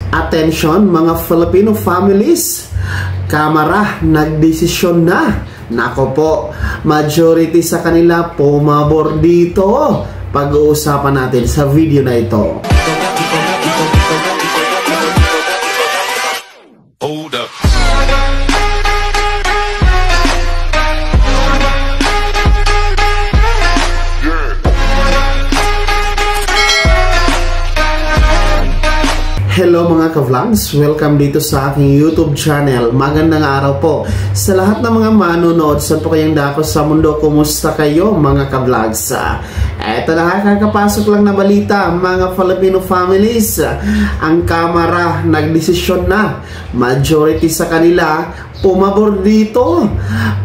Attention mga Filipino families, Kamara nagdesisyon na. Nako po, majority sa kanila pumabor dito. Pag-uusapan natin sa video na ito. Hold up. Hello mga ka-vlogs, welcome dito sa aking YouTube channel. Magandang araw po sa lahat ng mga manonood. Saan po kayong dako sa mundo? Kumusta kayo mga ka-vlogs? Eto na, kakapasok lang na balita mga Filipino families. Ang Kamara nagdesisyon na. Majority sa kanila pumabor dito.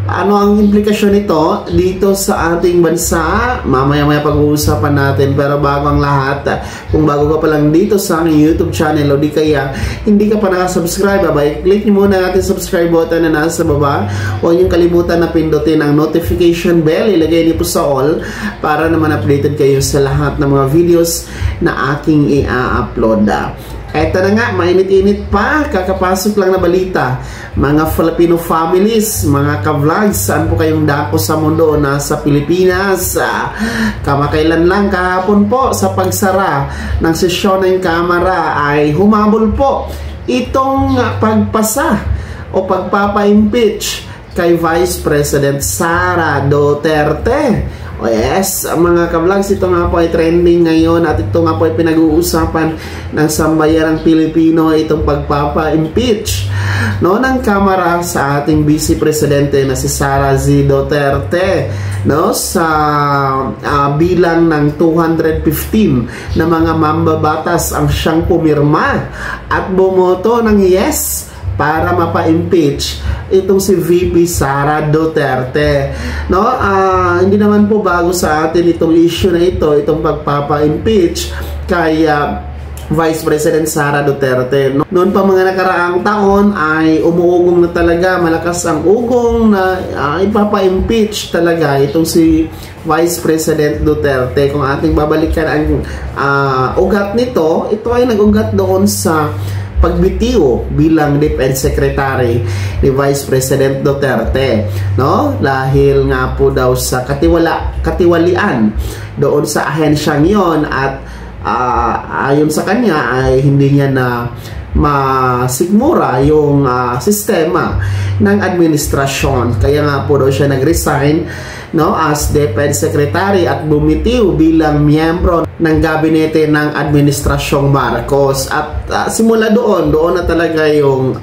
Ano ang implikasyon nito dito sa ating bansa? Mamaya-maya pag-uusapan natin. Pero bago ang lahat, kung bago ka pa lang dito sa aking YouTube channel o di kaya hindi ka pa nakasubscribe, click nyo muna ang ating subscribe button na nasa baba. Huwag nyo kalimutan na pindutin ang notification bell. Ilagay niyo po sa all para naman updated kayo sa lahat ng mga videos na aking i-upload. Eto na nga, mainit-init pa, kakapasok lang na balita. Mga Filipino families, mga ka-vlogs, saan po kayong dako sa mundo? Nasa Pilipinas. Kamakailan lang kahapon po sa pagsara ng sesyon ng Kamara ay humabol po itong pagpasa o pagpapa-impeach kay Vice President Sara Duterte. O yes, mga ka-vlogs, ito nga po ay trending ngayon at ito nga po ay pinag-uusapan ng sambayarang Pilipino, itong pagpapa-impeach ng Kamara sa ating Vice Presidente na si Sara Z. Duterte sa bilang ng 215 na mga mambabatas ang siyang pumirma at bumoto ng yes para mapa-impeach itong si VP Sara Duterte. Hindi naman po bago sa atin itong issue na ito, itong pagpapa-impeach kay Vice President Sara Duterte. Noon pa mga nakaraang taon ay umuugong na talaga, malakas ang ugong na ipapa-impeach talaga itong si Vice President Duterte. Kung ating babalikan ang ugat nito, ito ay nag-ugat doon sa pagbitiw bilang Defense Secretary ni Vice President Duterte, dahil nga po daw sa katiwalian doon sa ahensyang yon at ayon sa kanya ay hindi niya na masigmura yung sistema ng administrasyon, kaya nga po daw siya nag-resign as Defense Secretary at bumitiw bilang miyembro ng gabinete ng Administrasyong Marcos. At simula doon na talaga yung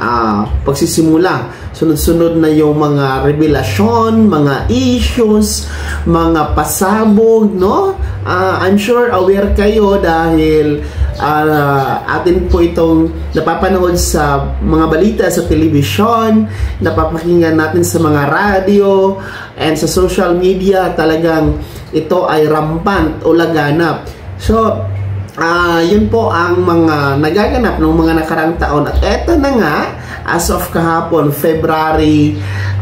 pagsisimula. Sunod-sunod na yung mga revelasyon, mga issues, mga pasabog, I'm sure aware kayo dahil atin po itong napapanood sa mga balita sa telebisyon, napapakinggan natin sa mga radio and sa social media. Talagang ito ay rampant o laganap. So, yun po ang mga nagaganap ng mga nakarang taon. At eto na nga, as of kahapon, February 5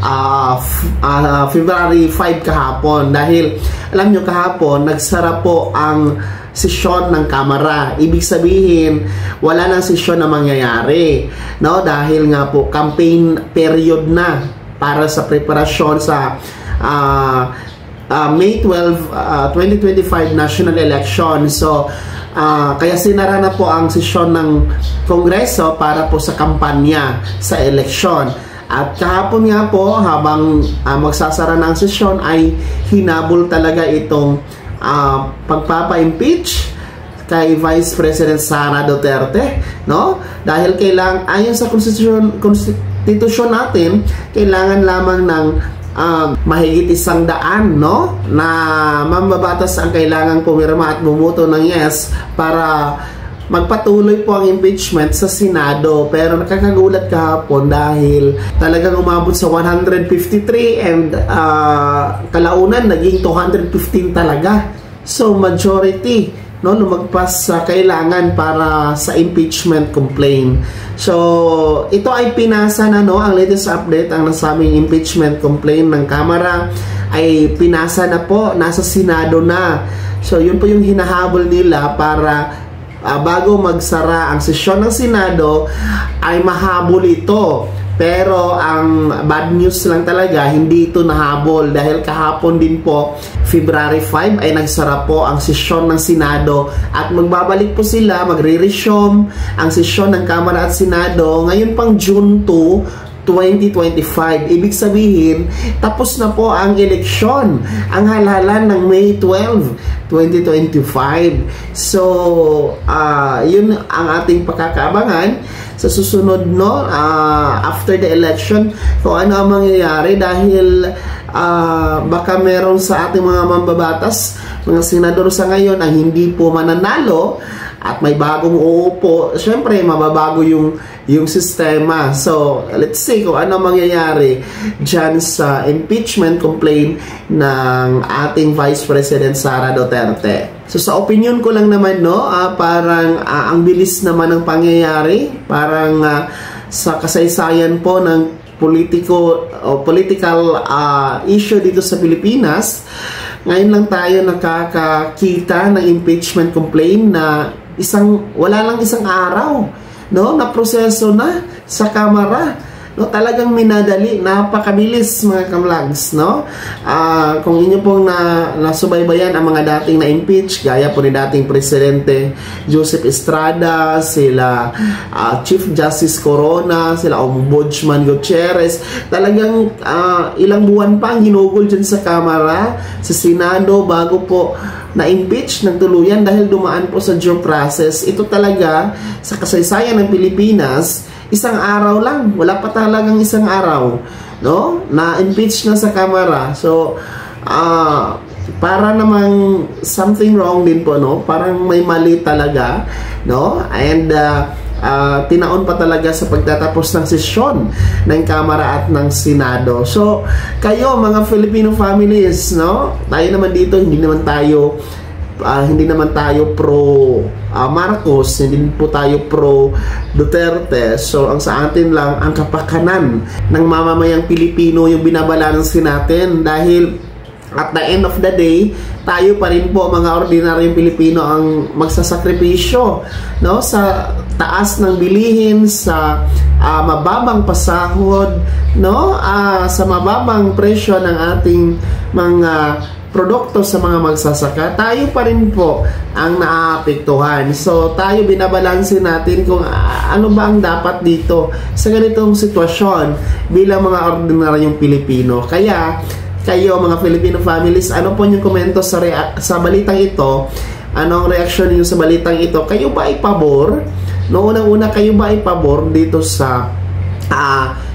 kahapon. Dahil, alam nyo kahapon, nagsara po ang sesyon ng Kamara. Ibig sabihin, wala nang sesyon na mangyayari. Dahil nga po, campaign period na para sa preparasyon sa May 12, 2025 national election. So, kaya sinara na po ang sesyon ng Kongreso para po sa kampanya sa eleksyon. At kahapon nga po, habang magsasara ng sesyon, ay hinabol talaga itong pagpapa-impeach kay Vice President Sara Duterte, dahil ayon sa konstitusyon natin, kailangan lamang ng mahigit 100 na mambabatas ang kailangang pumirma at bumoto ng yes para magpatuloy po ang impeachment sa Senado. Pero nakakagulat kahapon dahil talagang umabot sa 153 and kalaunan naging 215 talaga. So majority lumagpas sa kailangan para sa impeachment complaint. So ito ay pinasa na ang latest update, ang nasabing impeachment complaint ng Kamara ay pinasa na po, nasa Senado na. So yun po yung hinahabol nila para bago magsara ang sesyon ng Senado ay mahabol ito. Pero ang bad news lang talaga, hindi ito nahabol dahil kahapon din po, February 5 ay nagsara po ang sesyon ng Senado at magbabalik po sila, magre-resume ang sesyon ng Kamara at Senado ngayon pang June 2, 2025. Ibig sabihin, tapos na po ang eleksyon, ang halalan ng May 12, 2025. So, yun ang ating pagkakaabangan sa susunod, no? After the election, kung ano ang mangyayari dahil baka meron sa ating mga mambabatas, mga senador sa ngayon ang hindi po mananalo at may bagong uupo. Siyempre, mababago yung sistema. So, let's see kung ano mangyayari dyan sa impeachment complaint ng ating Vice President Sara Duterte. So, sa opinion ko lang naman, no, parang ang bilis naman ng pangyayari. Parang sa kasaysayan po ng political issue dito sa Pilipinas, ngayon lang tayo nakakakita ng impeachment complaint na wala lang isang araw, no, na proseso na sa Kamara. No, talagang minadali, napakabilis mga kamlags, no? Kung inyo pong nasubaybayan ang mga dating na-impeach, gaya po ni dating Presidente Joseph Estrada, sila Chief Justice Corona, sila Ombudsman Gutierrez, talagang ilang buwan pa ang ginugol dyan sa Kamara, sa Senado, bago po na-impeach ng tuluyan dahil dumaan po sa due process. Ito talaga, sa kasaysayan ng Pilipinas, isang araw lang, wala pa talagang isang araw, no, na-impeach na sa Kamara. So, para namang something wrong din po, no, parang may mali talaga, no, and tinaon pa talaga sa pagtatapos ng sesyon ng Kamara at ng Senado. So, kayo mga Filipino families, no, tayo naman dito, hindi naman tayo pro Marcos, hindi po tayo pro Duterte. So, ang sa atin lang, ang kapakanan ng mamamayang Pilipino yung binabalancing natin dahil at the end of the day, tayo pa rin po mga ordinaryong Pilipino ang magsasakripisyo, no, sa taas ng bilihin, sa mababang pasahod, no, sa mababang presyo ng ating mga produkto sa mga magsasaka, tayo pa rin po ang naaapektuhan. So, tayo binabalansin natin kung ano ba ang dapat dito sa ganitong sitwasyon bilang mga ordinaryong Pilipino. Kaya, kayo mga Filipino families, ano po yung komento sa balitang ito? Ano ang reaksyon niyo sa balitang ito? Kayo ba ay pabor? No, unang-una, kayo ba ay pabor dito sa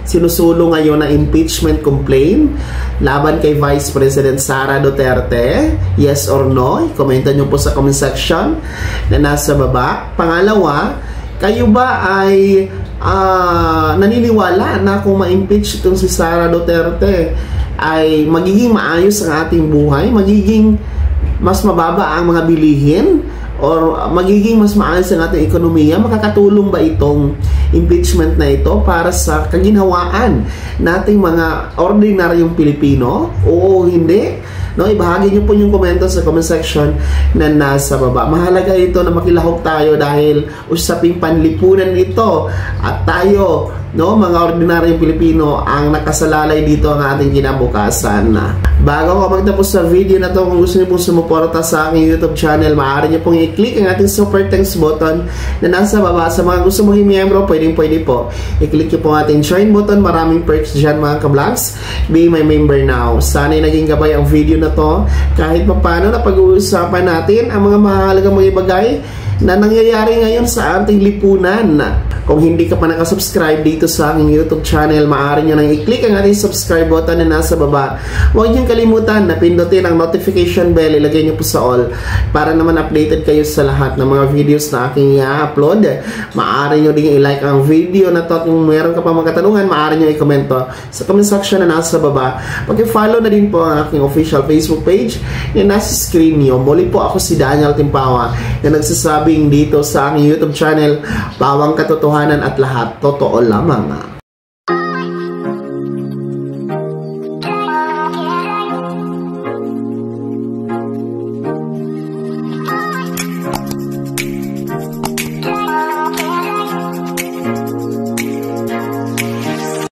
sinusulong ngayon na impeachment complaint laban kay Vice President Sara Duterte? Yes or no? Komenta nyo po sa comment section na nasa baba. Pangalawa, kayo ba ay naniniwala na kung ma-impeach itong si Sara Duterte ay magiging maayos ang ating buhay? Magiging mas mababa ang mga bilihin? Or magiging mas maayos ang ating ekonomiya? Makakatulong ba itong impeachment na ito para sa kaginhawaan nating mga ordinaryong Pilipino? Oo, hindi? No, ibahagi niyo po yung komento sa comment section na nasa baba. Mahalaga ito na makilahok tayo dahil usaping panlipunan ito at tayo, no, mga ordinaryong Pilipino ang nakasalalay dito ang ating kinabukasan. Bago ako magtapos sa video na to, kung gusto niyo pong sumuporta sa aking YouTube channel, maaari niyo pong i-click ang ating super thanks button na nasa baba. Sa mga gusto maging miyembro, pwede po. I-click niyo po ang ating join button. Maraming perks dyan mga ka-vlogs. Be my member now. Sana'y naging gabay ang video na to. Kahit pa paano na pag-uusapan natin ang mga mahalagang mga bagay na nangyayari ngayon sa ating lipunan. Kung hindi ka pa nakasubscribe dito sa aking YouTube channel, maaari nyo nang i-click ang ating subscribe button na nasa baba. Huwag nyo kalimutan na pindutin ang notification bell, ilagay nyo po sa all para naman updated kayo sa lahat ng mga videos na aking i-upload. Maaari nyo din i-like ang video na to. Kung meron ka pa mga katanungan, maaari nyo i-komento sa comment section na nasa baba. Pag-follow na din po ang aking official Facebook page na nasa screen nyo. Muli po ako si Daniel Timpawa na nagsasabing dito sa aking YouTube channel, bawang katotohanan at lahat totoo lamang.